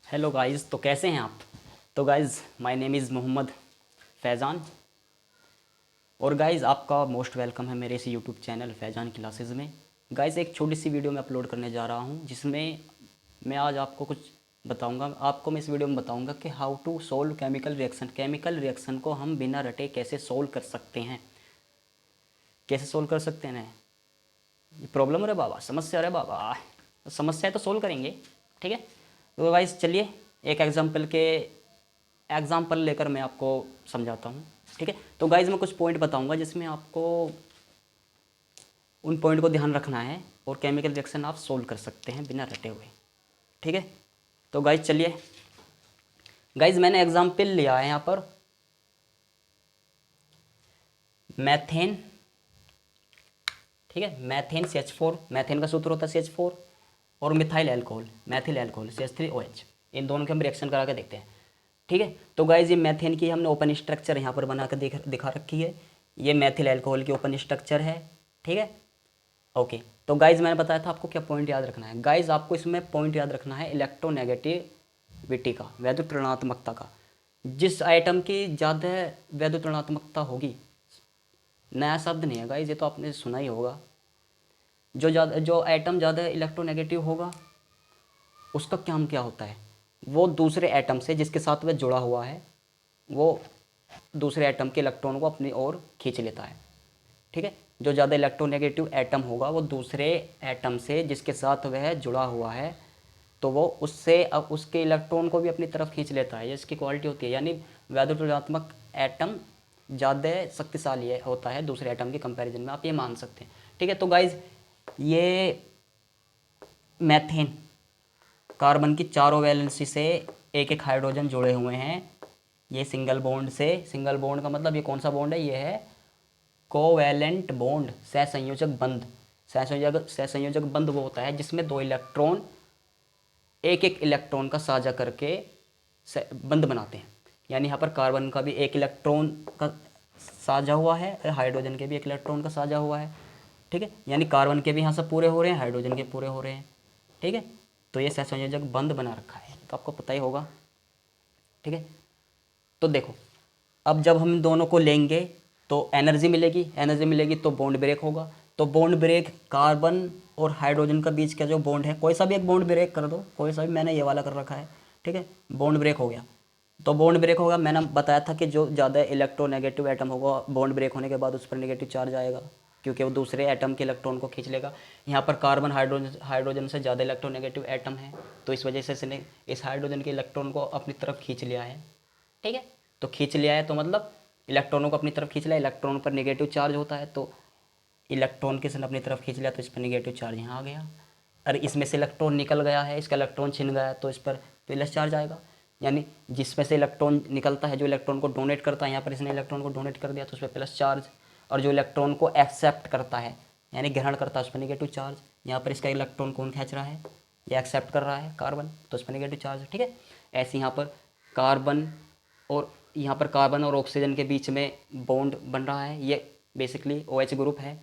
Hello guys, तो कैसे हैं आप। तो guys, my name is Mohammad Faizan. और गाइस, आपका मोस्ट वेलकम है मेरे इस यूट्यूब चैनल फैज़ान क्लासेस में। गाइस, एक छोटी सी वीडियो मैं अपलोड करने जा रहा हूं, जिसमें मैं आज आपको कुछ बताऊंगा। आपको मैं इस वीडियो में बताऊंगा कि how to solve chemical reaction को हम बिना रटे कैसे सोल्व कर सकते हैं। कैसे सोल्व कर सकते हैं ना, ये प्रॉब्लम है रे बाबा, समस्या रे बाबा, तो समस्या तो सोल्व करेंगे। ठीक है, तो गाइस चलिए एक एग्जाम्पल लेकर मैं आपको समझाता हूँ। ठीक है, तो गाइज मैं कुछ पॉइंट बताऊंगा जिसमें आपको उन पॉइंट को ध्यान रखना है और केमिकल रिएक्शन आप सोल्व कर सकते हैं बिना रटे हुए। ठीक है, तो गाइज चलिए। गाइज मैंने एग्जाम्पल लिया है यहाँ पर मैथेन। ठीक है, मैथेन CH4, मैथेन का सूत्र होता है CH4, और मिथाइल एल्कोहल CH3OH। इन दोनों के हम रिएक्शन करा के देखते हैं। ठीक है, तो गाइज ये मैथेन की हमने ओपन स्ट्रक्चर यहाँ पर बना कर दिखा रखी है। ये मैथिल एल्कोहल की ओपन स्ट्रक्चर है। ठीक है, ओके। तो गाइज मैंने बताया था आपको क्या पॉइंट याद रखना है। गाइज आपको इसमें पॉइंट याद रखना है इलेक्ट्रोनेगेटिविटी का, वैद्युत ऋणात्मकता का। जिस आइटम की ज़्यादा वैद्युत ऋणात्मकता होगी, नया शब्द नहीं है गाइज, ये तो आपने सुना ही होगा। जो आइटम ज़्यादा इलेक्ट्रोनेगेटिव होगा उसका काम क्या होता है, वो दूसरे एटम से जिसके साथ वह जुड़ा हुआ है, वो दूसरे एटम के इलेक्ट्रॉन को अपनी ओर खींच लेता है। ठीक है, जो ज़्यादा इलेक्ट्रोनेगेटिव एटम होगा वो दूसरे एटम से जिसके साथ वह जुड़ा हुआ है, तो वो उससे अब उसके इलेक्ट्रॉन को भी अपनी तरफ खींच लेता है। ये इसकी क्वालिटी होती है, यानी वैद्युत ऋणात्मक एटम ज़्यादा शक्तिशाली होता है दूसरे एटम के कंपैरिजन में, आप ये मान सकते हैं। ठीक है, तो गाइज ये मैथेन कार्बन की चारों वैलेंसी से एक एक हाइड्रोजन जुड़े हुए हैं। ये सिंगल बॉन्ड का मतलब ये कौन सा बॉन्ड है, ये है कोवैलेंट बॉन्ड, सहसंयोजक बंध वो होता है जिसमें दो इलेक्ट्रॉन एक एक इलेक्ट्रॉन का साझा करके बंध बनाते हैं। यानी यहाँ पर कार्बन का भी एक इलेक्ट्रॉन का साझा हुआ है, हाइड्रोजन के भी एक इलेक्ट्रॉन का साझा हुआ है। ठीक है, यानी कार्बन के भी यहाँ से पूरे हो रहे हैं, हाइड्रोजन के पूरे हो रहे हैं। ठीक है, तो ये सहसंयोजक बंध बना रखा है, तो आपको पता ही होगा। ठीक है, तो देखो, अब जब हम दोनों को लेंगे तो एनर्जी मिलेगी तो बॉन्ड ब्रेक होगा। तो बॉन्ड ब्रेक कार्बन और हाइड्रोजन का बीच का जो बॉन्ड है, कोई सा भी एक बॉन्ड ब्रेक कर दो, कोई सा भी, मैंने ये वाला कर रखा है। ठीक है, बॉन्ड ब्रेक हो गया। तो बॉन्ड ब्रेक होगा, मैंने बताया था कि जो ज़्यादा इलेक्ट्रोनेगेटिव एटम होगा, बॉन्ड ब्रेक होने के बाद उस पर नेगेटिव चार्ज आएगा, क्योंकि वो दूसरे एटम के इलेक्ट्रॉन को खींच लेगा। यहाँ पर कार्बन हाइड्रोजन से ज़्यादा इलेक्ट्रोनेगेटिव एटम है, तो इस वजह से इसने इस हाइड्रोजन के इलेक्ट्रॉन को अपनी तरफ खींच लिया है। ठीक है, तो खींच लिया है तो मतलब इलेक्ट्रॉनों को अपनी तरफ खींच लिया। इलेक्ट्रॉन पर नेगेटिव चार्ज होता है, तो इलेक्ट्रॉन किसने अपनी तरफ खींच लिया, तो इस पर नेगेटिव चार्ज यहाँ आ गया। और इसमें से इलेक्ट्रॉन निकल गया है, इसका इलेक्ट्रॉन छिन गया है, तो इस पर प्लस चार्ज आएगा। यानी जिसमें से इलेक्ट्रॉन निकलता है, जो इलेक्ट्रॉन को डोनेट करता है, यहाँ पर इसने इलेक्ट्रॉन को डोनेट कर दिया तो उस पर प्लस चार्ज। और जो इलेक्ट्रॉन को एक्सेप्ट करता है, यानी ग्रहण करता है, उस पर नेगेटिव चार्ज। यहाँ पर इसका इलेक्ट्रॉन कौन खींच रहा है, ये एक्सेप्ट कर रहा है कार्बन, तो उस पर नेगेटिव चार्ज। ठीक है, ऐसे यहाँ पर कार्बन और ऑक्सीजन के बीच में बॉन्ड बन रहा है। ये बेसिकली OH ग्रुप है,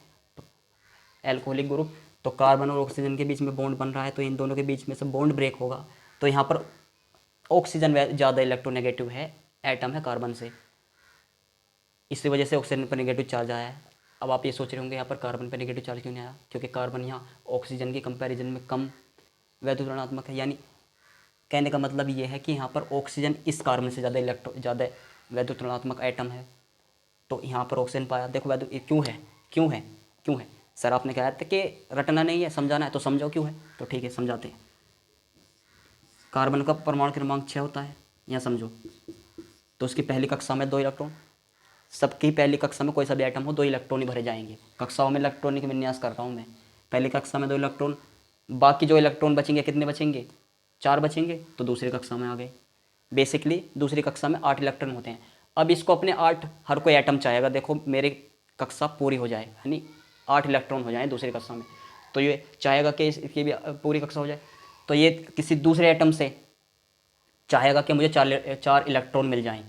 एल्कोहलिक ग्रुप। तो कार्बन और ऑक्सीजन के बीच में बॉन्ड बन रहा है, तो इन दोनों के बीच में से बॉन्ड ब्रेक होगा। तो यहाँ पर ऑक्सीजन ज़्यादा इलेक्ट्रोनेगेटिव है, एटम है कार्बन से, इसी वजह से ऑक्सीजन पर नेगेटिव चार्ज आया है। अब आप ये सोच रहे होंगे यहाँ पर कार्बन पर नेगेटिव चार्ज क्यों नहीं आया, क्योंकि कार्बन यहाँ ऑक्सीजन के कंपैरिजन में कम वैद्युत ऋणात्मक है। यानी कहने का मतलब ये है कि यहाँ पर ऑक्सीजन इस कार्बन से ज़्यादा वैद्युत ऋणात्मक एटम है, तो यहाँ पर ऑक्सीजन पाया। देखो वैद्युत क्यों है सर, आपने कहा था कि रटना नहीं है, समझाना है, तो समझो क्यों है। तो ठीक है, समझाते हैं। कार्बन का परमाणु क्रमांक 6 होता है, यहाँ समझो। तो उसकी पहली कक्षा में 2 इलेक्ट्रॉन, सबकी पहली कक्षा में कोई सा भी आइटम हो 2 इलेक्ट्रॉन ही भरे जाएंगे। कक्षाओं में इलेक्ट्रॉनिक विन्यास कर रहा हूँ मैं। पहली कक्षा में 2 इलेक्ट्रॉन, बाकी जो इलेक्ट्रॉन बचेंगे कितने बचेंगे, 4 बचेंगे, तो दूसरी कक्षा में आ गए। बेसिकली दूसरी कक्षा में 8 इलेक्ट्रॉन होते हैं। अब इसको अपने 8 हर कोई एटम चाहेगा, देखो मेरी कक्षा पूरी हो जाए, यानी 8 इलेक्ट्रॉन हो जाए दूसरी कक्षा में, तो ये चाहेगा कि इसकी भी पूरी कक्षा हो जाए। तो ये किसी दूसरे एटम से चाहेगा कि मुझे 4 इलेक्ट्रॉन मिल जाएं।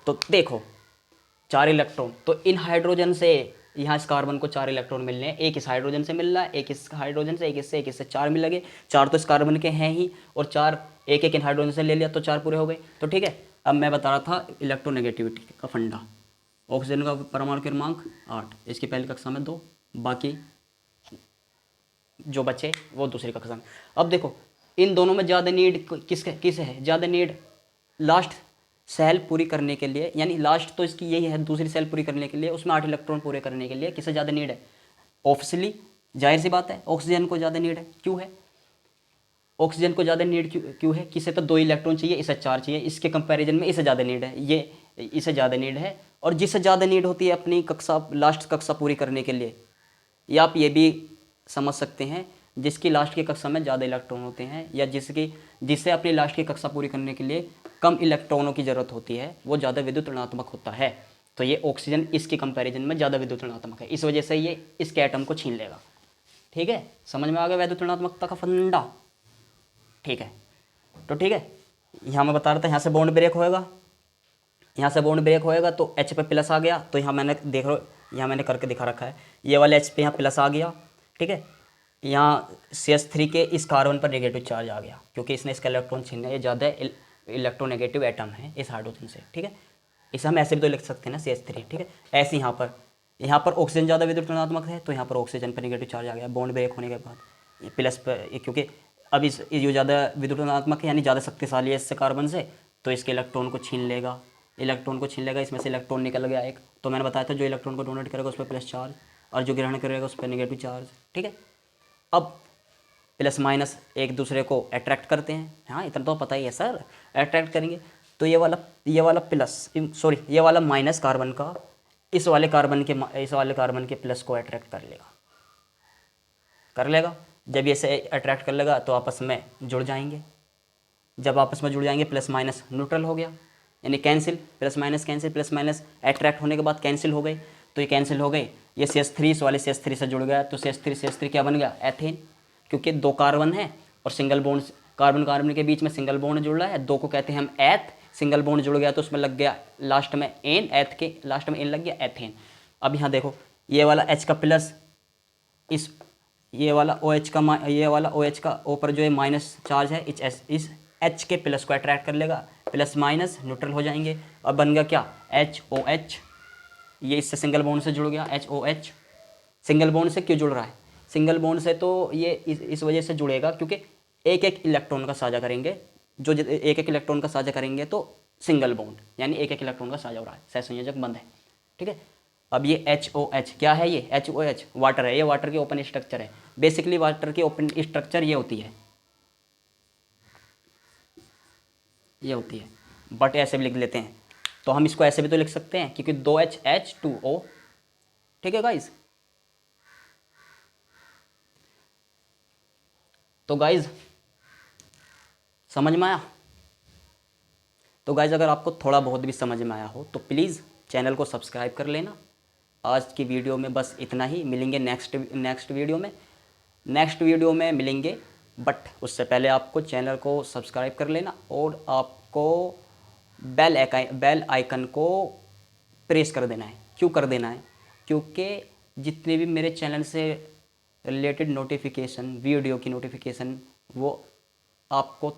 तो देखो 4 इलेक्ट्रॉन, तो इन हाइड्रोजन से यहाँ इस कार्बन को 4 इलेक्ट्रॉन मिल रहे हैं, एक इस हाइड्रोजन से मिल रहा है, एक इस हाइड्रोजन से, एक इससे 4 मिल लगे, 4 तो इस कार्बन के हैं ही, और 4 एक इन हाइड्रोजन से ले लिया तो 4 पूरे हो गए। तो ठीक है, अब मैं बता रहा था इलेक्ट्रोनेगेटिविटी का फंडा। ऑक्सीजन का परमाणु क्रमांक 8, इसकी पहली कक्षा में 2, बाकी जो बचे वो दूसरी कक्षा में। अब देखो इन दोनों में ज़्यादा नीड किस है, ज़्यादा नीड लास्ट सेल पूरी करने के लिए, यानी लास्ट तो इसकी यही है, दूसरी सेल पूरी करने के लिए उसमें 8 इलेक्ट्रॉन पूरे करने के लिए किसे ज़्यादा नीड है? ऑब्वियसली जाहिर सी बात है ऑक्सीजन को ज़्यादा नीड है। क्यों है ऑक्सीजन को ज़्यादा नीड? क्यों है? किसे तो 2 इलेक्ट्रॉन चाहिए, इसे 4 चाहिए, इसके कंपैरिजन में इसे ज़्यादा नीड है, ये इसे ज़्यादा नीड है। और जिसे ज़्यादा नीड होती है अपनी कक्षा लास्ट कक्षा पूरी करने के लिए, या आप ये भी समझ सकते हैं जिसकी लास्ट की कक्षा में ज़्यादा इलेक्ट्रॉन होते हैं, या जिसे अपनी लास्ट की कक्षा पूरी करने के लिए कम इलेक्ट्रॉनों की ज़रूरत होती है, वो ज़्यादा विद्युत ऋणात्मक होता है। तो ये ऑक्सीजन इसके कंपैरिजन में ज़्यादा विद्युत ऋणात्मक है, इस वजह से ये इसके एटम को छीन लेगा। ठीक है, समझ में आ गया विद्युत ऋणात्मकता का फंडा? ठीक है, तो ठीक है, यहाँ मैं बता रहा था यहाँ से बॉन्ड ब्रेक होएगा, यहाँ से बॉन्ड ब्रेक होएगा तो H पे प्लस आ गया, तो यहाँ मैंने देख लो, यहाँ मैंने करके दिखा रखा है, ये वाले H पे यहाँ प्लस आ गया। ठीक है, यहाँ CH3 के इस कार्बन पर नेगेटिव चार्ज आ गया, क्योंकि इसने इसका इलेक्ट्रॉन छीना, ये ज़्यादा इलेक्ट्रोनेगेटिव एटम है इस हाइड्रोजन से। ठीक है, इसे हम ऐसे भी तो लिख सकते हैं ना CH3। ठीक है, ऐसे यहाँ पर ऑक्सीजन ज़्यादा विद्युत ऋणात्मक है, तो यहाँ पर ऑक्सीजन पर नेगेटिव चार्ज आ गया बॉन्ड ब्रेक होने के बाद प्लस पर, क्योंकि अब इस जो ज़्यादा विद्युत ऋणात्मक है यानी ज़्यादा शक्तिशाली है इससे कार्बन से, तो इसके इलेक्ट्रॉन को छीन लेगा, इसमें से इलेक्ट्रॉन निकल गया एक। तो मैंने बताया था जो इलेक्ट्रॉन को डोनेट करेगा उस पर प्लस चार्ज, और जो ग्रहण करेगा उस पर नेगेटिव चार्ज। ठीक है, अब प्लस माइनस एक दूसरे को अट्रैक्ट करते हैं, हाँ इतना तो पता ही है सर, अट्रैक्ट करेंगे। तो ये वाला प्लस, सॉरी ये वाला माइनस कार्बन का इस वाले कार्बन के प्लस को अट्रैक्ट कर लेगा। जब ये से अट्रैक्ट कर लेगा तो आपस में जुड़ जाएंगे, जब आपस में जुड़ जाएंगे प्लस माइनस न्यूट्रल हो गया, यानी कैंसिल, प्लस माइनस अट्रैक्ट होने के बाद कैंसिल हो गए, तो ये कैंसिल हो गए, ये CH3 इस वाले CH3 से जुड़ गया, तो CH3 क्या बन गया? एथेन, क्योंकि 2 कार्बन है और सिंगल बॉन्ड, कार्बन के बीच में सिंगल बॉन्ड जुड़ रहा है, 2 को कहते हैं हम एथ, सिंगल बॉन्ड जुड़ गया तो उसमें लग गया लास्ट में एन, एथ के लास्ट में एन लग गया, एथेन। अब यहाँ देखो ये वाला H का प्लस ये वाला OH का ऊपर जो है माइनस चार्ज है इस H के प्लस को अट्रैक्ट कर लेगा, प्लस माइनस न्यूट्रल हो जाएंगे, अब बन गया क्या? HOH। ये इससे सिंगल बॉन्ड से जुड़ गया HOH। सिंगल बॉन्ड से क्यों जुड़ रहा है? सिंगल बॉन्ड से तो ये इस वजह से जुड़ेगा क्योंकि एक इलेक्ट्रॉन का साझा करेंगे, जो एक इलेक्ट्रॉन का साझा करेंगे तो सिंगल बॉन्ड, यानी एक इलेक्ट्रॉन का साझा हो रहा है, सहसंयोजक बंद है। ठीक है, अब ये HOH क्या है? ये HOH वाटर है, ये वाटर की ओपन स्ट्रक्चर है। बेसिकली वाटर की ओपन स्ट्रक्चर ये होती है, बट ऐसे भी लिख लेते हैं, तो हम इसको ऐसे भी तो लिख सकते हैं क्योंकि 2H2O। ठीक है गाइज, तो गाइज समझ में आया? तो गाइज अगर आपको थोड़ा बहुत भी समझ में आया हो तो प्लीज़ चैनल को सब्सक्राइब कर लेना। आज की वीडियो में बस इतना ही, मिलेंगे नेक्स्ट वीडियो में मिलेंगे, बट उससे पहले आपको चैनल को सब्सक्राइब कर लेना और आपको बेल आइकन को प्रेस कर देना है। क्यों कर देना है? क्योंकि जितने भी मेरे चैनल से रिलेटेड नोटिफिकेशन, वीडियो की नोटिफिकेशन, वो आपको